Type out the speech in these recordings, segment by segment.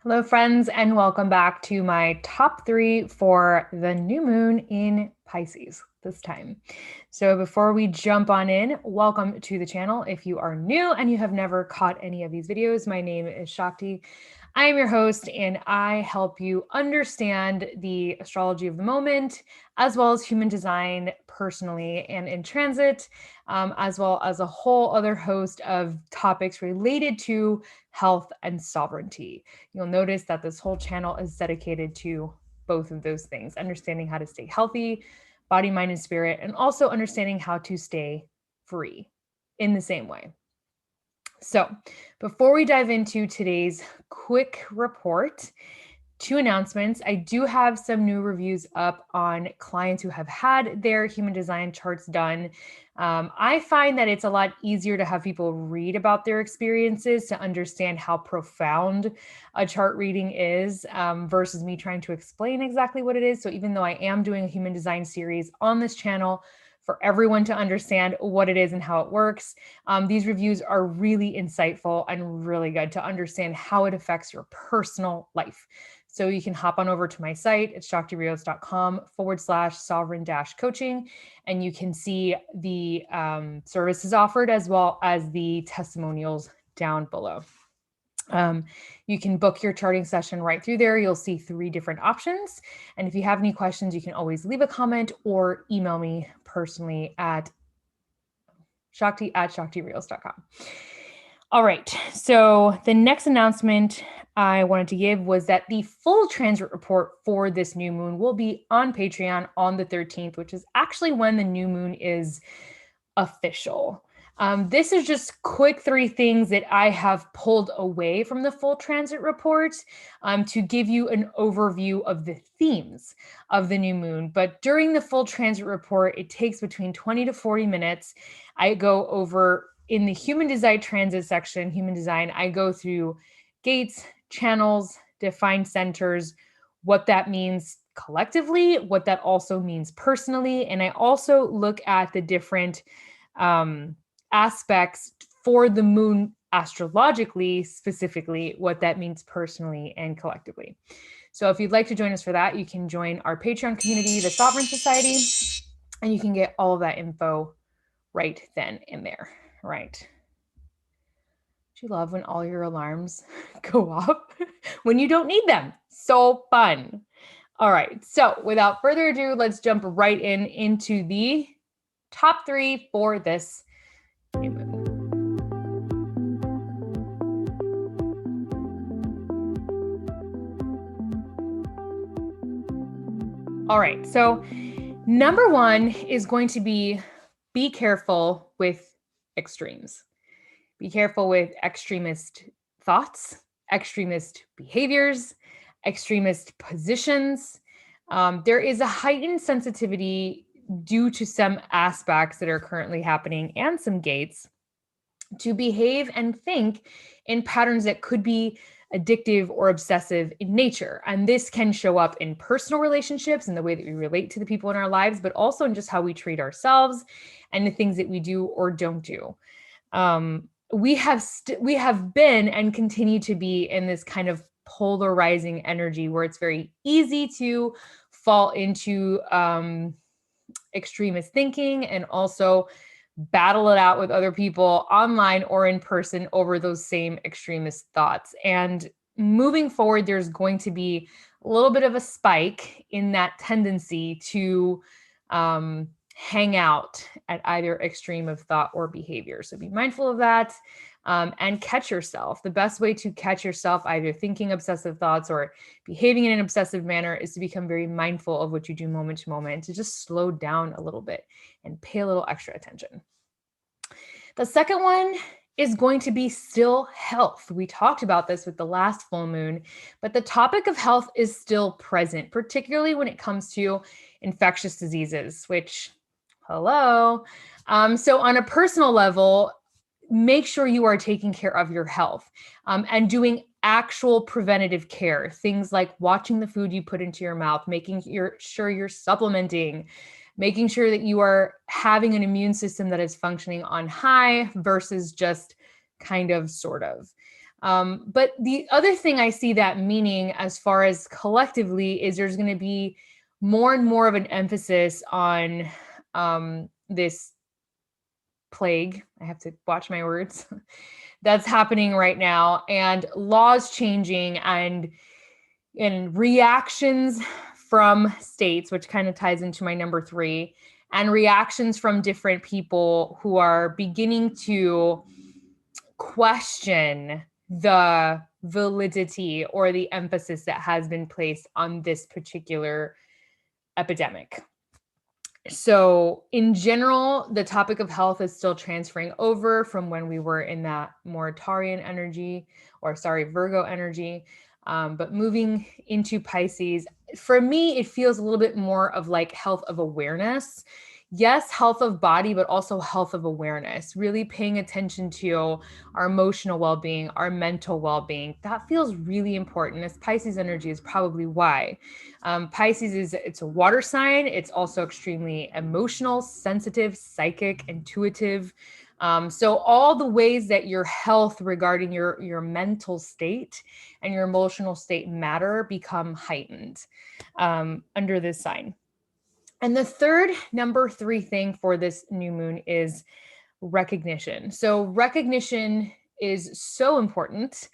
Hello, friends, and welcome back to my top 3 for the new moon in Pisces this time. So before we jump on in, welcome to the channel. If you are new and you have never caught any of these videos, my name is Shakti. I am your host, and I help you understand the astrology of the moment, as well as human design personally and in transit, as well as a whole other host of topics related to health and sovereignty. You'll notice that this whole channel is dedicated to both of those things, understanding how to stay healthy, body, mind, and spirit, and also understanding how to stay free in the same way. So before we dive into today's quick report, 2 announcements. I do have some new reviews up on clients who have had their human design charts done. I find that it's a lot easier to have people read about their experiences to understand how profound a chart reading is versus me trying to explain exactly what it is. So even though I am doing a human design series on this channel for everyone to understand what it is and how it works, these reviews are really insightful and really good to understand how it affects your personal life. So you can hop on over to my site at shaktirios.com/sovereign-coaching, and you can see the services offered as well as the testimonials down below. You can book your charting session right through there. You'll see 3 different options. And if you have any questions, you can always leave a comment or email me personally at shakti@shaktireels.com. All right, so the next announcement I wanted to give was that the full transit report for this new moon will be on Patreon on the 13th, which is actually when the new moon is official. This is just quick 3 things that I have pulled away from the full transit report to give you an overview of the themes of the new moon. But during the full transit report, it takes between 20 to 40 minutes. I go over in the human design transit section, human design, I go through gates, channels, defined centers, what that means collectively, what that also means personally. And I also look at the different aspects for the moon astrologically, specifically, what that means personally and collectively. So if you'd like to join us for that, you can join our Patreon community, the Sovereign Society, and you can get all of that info right then and there. Right. Do you love when all your alarms go off when you don't need them? So fun. All right. So without further ado, let's jump right into the top 3 for this new moon. All right. So number 1 is going to be careful with extremes. Be careful with extremist thoughts, extremist behaviors, extremist positions. There is a heightened sensitivity due to some aspects that are currently happening and some gates to behave and think in patterns that could be addictive or obsessive in nature. And this can show up in personal relationships and the way that we relate to the people in our lives, but also in just how we treat ourselves and the things that we do or don't do. We have been and continue to be in this kind of polarizing energy where it's very easy to fall into extremist thinking and also battle it out with other people online or in person over those same extremist thoughts. And moving forward, there's going to be a little bit of a spike in that tendency to hang out at either extreme of thought or behavior. So be mindful of that and catch yourself. The best way to catch yourself either thinking obsessive thoughts or behaving in an obsessive manner is to become very mindful of what you do moment to moment, to just slow down a little bit and pay a little extra attention. The second one is going to be still health. We talked about this with the last full moon, but the topic of health is still present, particularly when it comes to infectious diseases, which, hello. So on a personal level, make sure you are taking care of your health and doing actual preventative care. Things like watching the food you put into your mouth, making sure you're supplementing, making sure that you are having an immune system that is functioning on high versus just kind of sort of. But the other thing I see that meaning as far as collectively is there's going to be more and more of an emphasis on this plague. I have to watch my words. That's happening right now, and laws changing and reactions from states, which kind of ties into my number 3, and reactions from different people who are beginning to question the validity or the emphasis that has been placed on this particular epidemic. So in general, the topic of health is still transferring over from when we were in that moratorian energy, or Virgo energy. But moving into Pisces, for me, it feels a little bit more of like health of awareness. Yes, health of body, but also health of awareness, really paying attention to our emotional well-being, our mental well-being. That feels really important. As Pisces energy is probably why. Pisces it's a water sign. It's also extremely emotional, sensitive, psychic, intuitive. So all the ways that your health regarding your mental state and your emotional state matter become heightened under this sign. And the third, number 3 thing for this new moon is recognition. So recognition is so important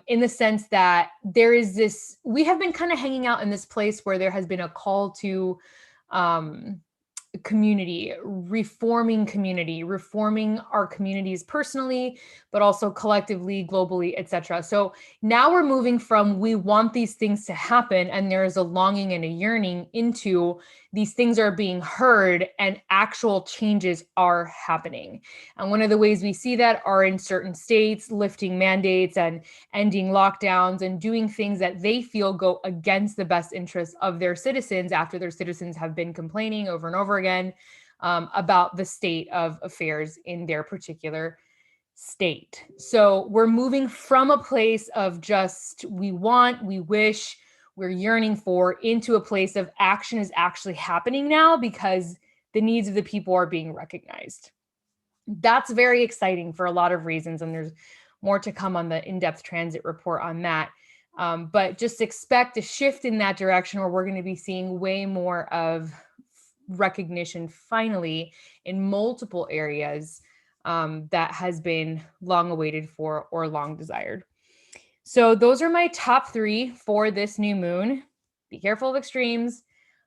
in the sense that there is this, we have been kind of hanging out in this place where there has been a call to community, reforming our communities personally, but also collectively, globally, etc. So now we're moving from we want these things to happen and there is a longing and a yearning into these things are being heard and actual changes are happening. And one of the ways we see that are in certain states lifting mandates and ending lockdowns and doing things that they feel go against the best interests of their citizens after their citizens have been complaining over and over again about the state of affairs in their particular state. So we're moving from a place of just we want, we wish, we're yearning for, into a place of action is actually happening now because the needs of the people are being recognized. That's very exciting for a lot of reasons, and there's more to come on the in-depth transit report on that. But just expect a shift in that direction where we're going to be seeing way more of recognition finally in multiple areas that has been long awaited for or long desired. So those are my top 3 for this new moon. Be careful of extremes,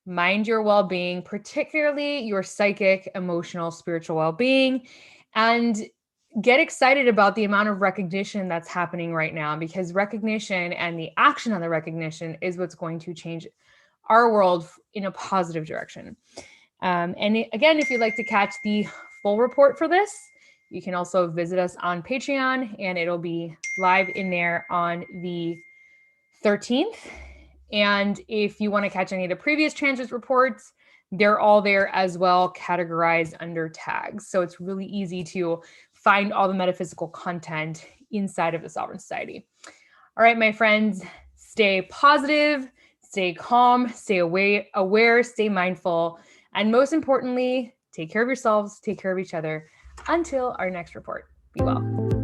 mind your well-being, particularly your psychic, emotional, spiritual well-being, and get excited about the amount of recognition that's happening right now, because recognition and the action on the recognition is what's going to change our world in a positive direction. And again, if you'd like to catch the full report for this, you can also visit us on Patreon, and it'll be live in there on the 13th. And if you want to catch any of the previous transit reports, they're all there as well, categorized under tags. So it's really easy to find all the metaphysical content inside of the Sovereign Society. All right, my friends, stay positive, stay calm, stay aware, stay mindful, and most importantly, take care of yourselves, take care of each other. Until our next report, be well.